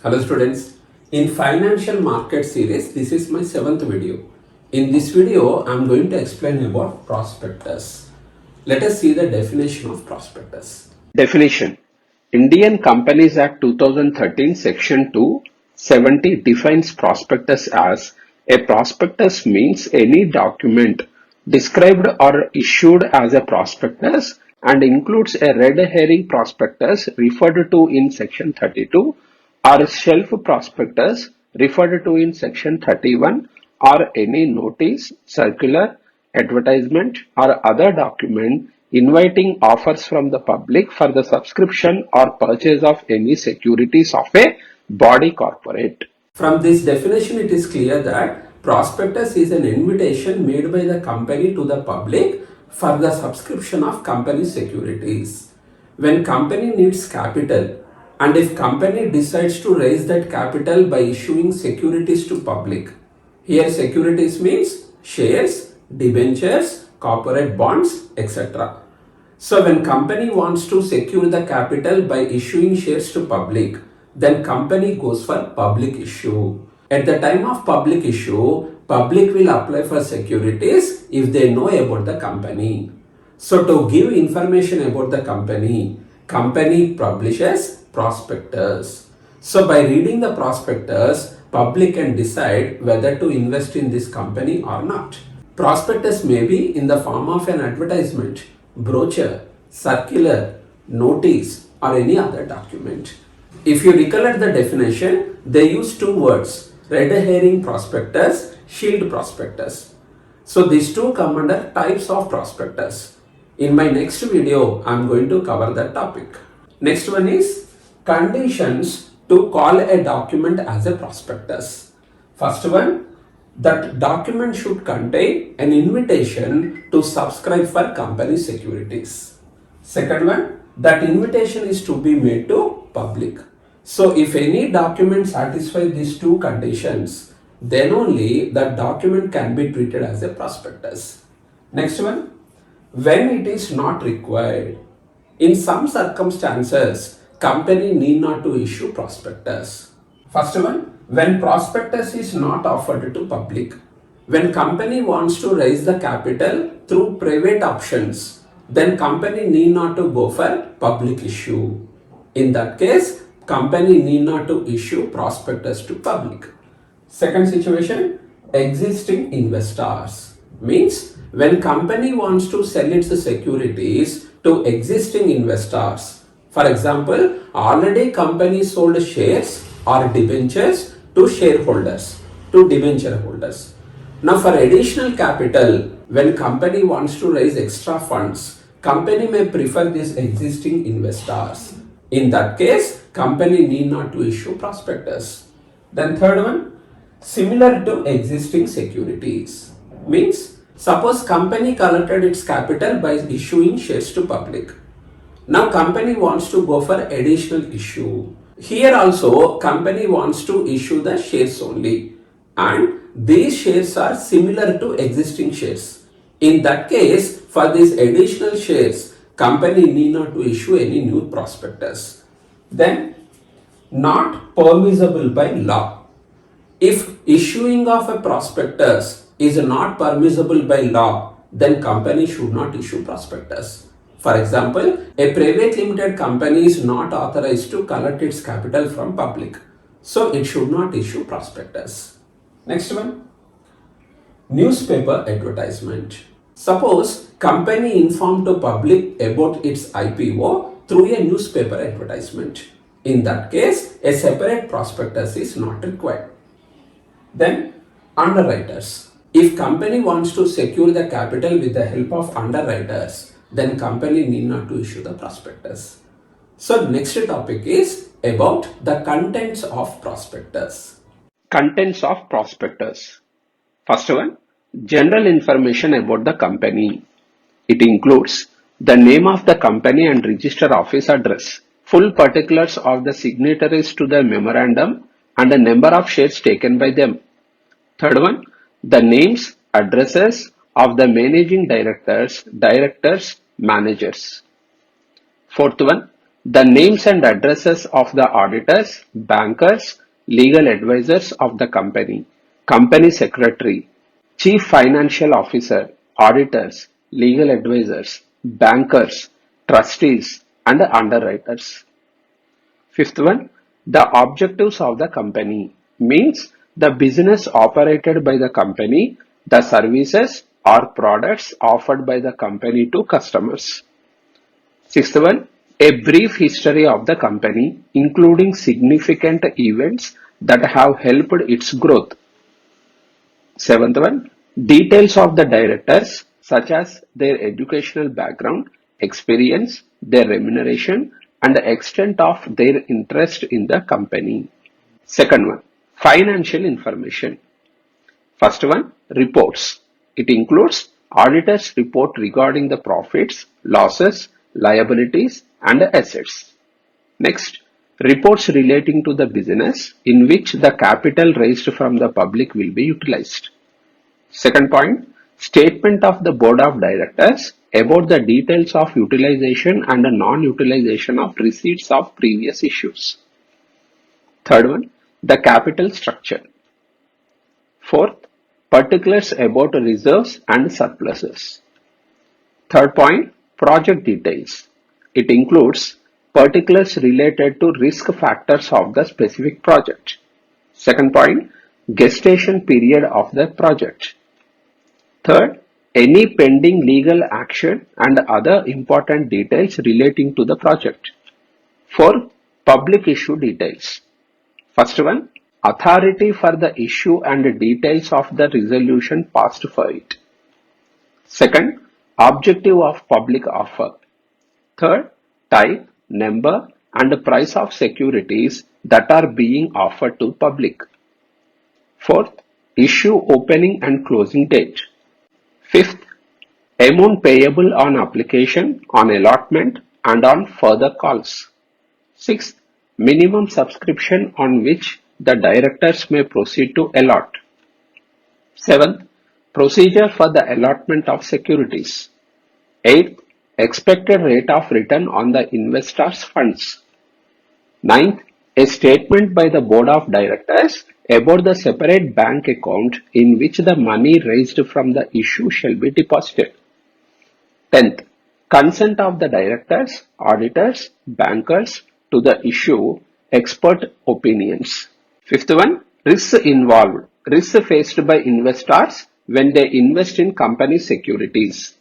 Hello students, in financial market series, this is my 7th video. In this video, I am going to explain about prospectus. Let us see the definition of prospectus. Definition: Indian Companies Act 2013 Section 270 defines prospectus as a prospectus means any document described or issued as a prospectus and includes a red herring prospectus referred to in Section 32 or shelf prospectus referred to in Section 31 or any notice, circular, advertisement or other document inviting offers from the public for the subscription or purchase of any securities of a body corporate. From this definition, it is clear that prospectus is an invitation made by the company to the public for the subscription of company securities. When company needs capital and if company decides to raise that capital by issuing securities to public, here securities means shares, debentures, corporate bonds, etc. So when company wants to secure the capital by issuing shares to public, then company goes for public issue. At the time of public issue, public will apply for securities if they know about the company. So to give information about the company, company publishes prospectus. So by reading the prospectus, public can decide whether to invest in this company or not. Prospectus may be in the form of an advertisement, brochure, circular, notice or any other document. If you recollect the definition, they use two words, red herring prospectus, shield prospectus. So these two come under types of prospectus. In my next video, I am going to cover that topic. Next one is conditions to call a document as a prospectus. First one, that document should contain an invitation to subscribe for company securities. Second one, that invitation is to be made to public. So if any document satisfies these two conditions, then only that document can be treated as a prospectus. Next one, when it is not required. In some circumstances, company need not to issue prospectus. First one, when prospectus is not offered to public. When company wants to raise the capital through private options, then company need not to go for public issue. In that case, company need not to issue prospectus to public. Second situation, existing investors. Means when company wants to sell its securities to existing investors. For example, already company sold shares or debentures to shareholders, to debenture holders. Now for additional capital, when company wants to raise extra funds, company may prefer these existing investors. In that case, company need not to issue prospectus. Then third one, similar to existing securities. Means, suppose company collected its capital by issuing shares to public. Now company wants to go for additional issue. Here also company wants to issue the shares only and these shares are similar to existing shares. In that case, for these additional shares, company need not to issue any new prospectus. Then, not permissible by law. If issuing of a prospectus is not permissible by law, then company should not issue prospectus. For example, a private limited company is not authorized to collect its capital from public. So it should not issue prospectus. Next one, newspaper advertisement. Suppose company informed to public about its IPO through a newspaper advertisement. In that case, a separate prospectus is not required. Then, underwriters. If company wants to secure the capital with the help of underwriters, then company need not to issue the prospectus. So next topic is about the contents of prospectus. Contents of prospectus. First one, general information about the company. It includes the name of the company and register office address, full particulars of the signatories to the memorandum and the number of shares taken by them. Third one, the names, addresses of the managing directors, managers. Fourth one, The names and addresses of the auditors, bankers, legal advisors of the company, company secretary, chief financial officer, auditors, legal advisors, bankers, trustees, and underwriters. Fifth one, the objectives of the company means the business operated by the company, the services or products offered by the company to customers. Sixth one, a brief history of the company, including significant events that have helped its growth. Seventh one, details of the directors, such as their educational background, experience, their remuneration, and the extent of their interest in the company. Second one, financial information. First one, reports. It includes auditor's report regarding the profits, losses, liabilities, and assets. Next, reports relating to the business in which the capital raised from the public will be utilized. Second point, statement of the board of directors about the details of utilization and non-utilization of receipts of previous issues. Third one, the capital structure. Fourth, particulars about reserves and surpluses. Third point, project details. It includes particulars related to risk factors of the specific project. Second point, gestation period of the project. Third, any pending legal action and other important details relating to the project. Fourth, public issue details. First one, authority for the issue and details of the resolution passed for it. Second, objective of public offer. Third, type, number, and price of securities that are being offered to public. Fourth, issue opening and closing date. Fifth, amount payable on application, on allotment, and on further calls. Sixth, minimum subscription on which the directors may proceed to allot. Seventh, procedure for the allotment of securities. Eighth, expected rate of return on the investor's funds. Ninth, a statement by the board of directors about the separate bank account in which the money raised from the issue shall be deposited. 10th, consent of the directors, auditors, bankers to the issue, expert opinions. Fifth one, risks involved, risks faced by investors when they invest in company securities.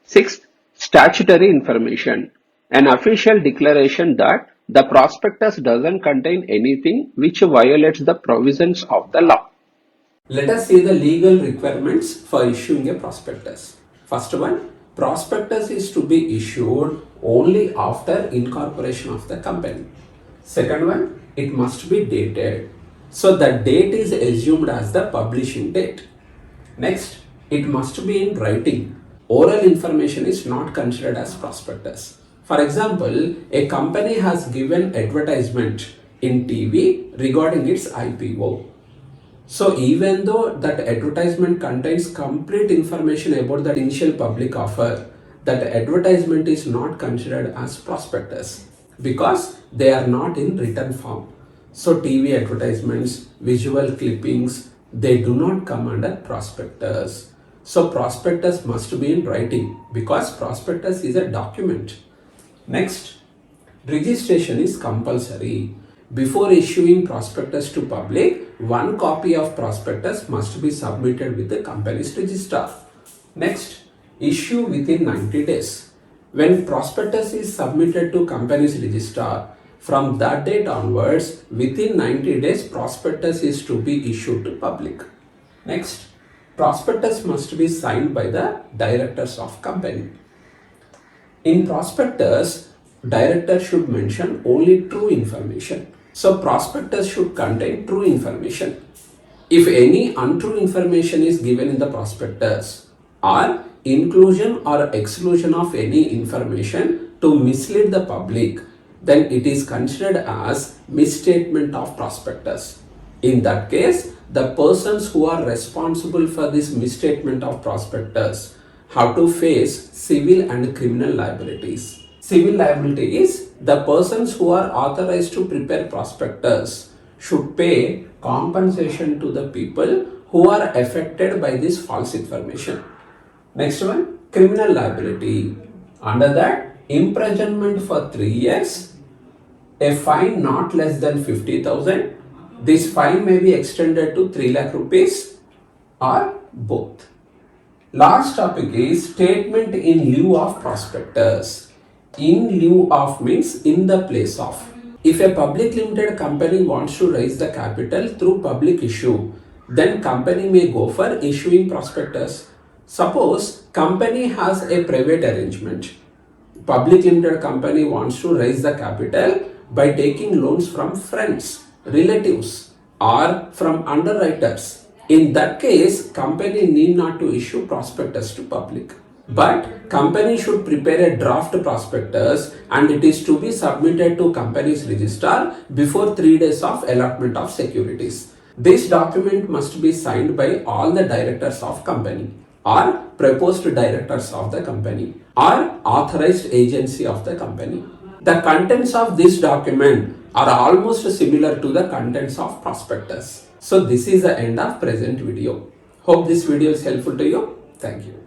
Sixth, statutory information, an official declaration that the prospectus doesn't contain anything which violates the provisions of the law. Let us see the legal requirements for issuing a prospectus. First one, prospectus is to be issued only after incorporation of the company. Second one, it must be dated. So the date is assumed as the publishing date. Next, it must be in writing. Oral information is not considered as prospectus. For example, a company has given advertisement in TV regarding its IPO. So even though that advertisement contains complete information about the initial public offer, that advertisement is not considered as prospectus because they are not in written form. So TV advertisements, visual clippings, they do not come under prospectus. So prospectus must be in writing because prospectus is a document. Next, registration is compulsory. Before issuing prospectus to public, one copy of prospectus must be submitted with the company's registrar. Next, issue within 90 days. When prospectus is submitted to company's registrar, from that date onwards, within 90 days, prospectus is to be issued to public. Next, prospectus must be signed by the directors of company. In prospectus, director should mention only true information. So prospectus should contain true information. If any untrue information is given in the prospectus or inclusion or exclusion of any information to mislead the public, then it is considered as misstatement of prospectus. In that case, the persons who are responsible for this misstatement of prospectus have to face civil and criminal liabilities. Civil liability is the persons who are authorized to prepare prospectus should pay compensation to the people who are affected by this false information. Next one, criminal liability. Under that, imprisonment for 3 years, a fine not less than 50,000. This fine may be extended to 3 lakh rupees or both. Last topic is statement in lieu of prospectus. In lieu of means in the place of. If a public limited company wants to raise the capital through public issue, then company may go for issuing prospectus. Suppose company has a private arrangement. Public limited company wants to raise the capital by taking loans from friends, relatives, or from underwriters. In that case, company need not to issue prospectus to public. But company should prepare a draft prospectus and it is to be submitted to company's registrar before 3 days of allotment of securities. This document must be signed by all the directors of company or proposed directors of the company or authorized agency of the company. The contents of this document are almost similar to the contents of prospectus. So this is the end of present video. Hope this video is helpful to you. Thank you.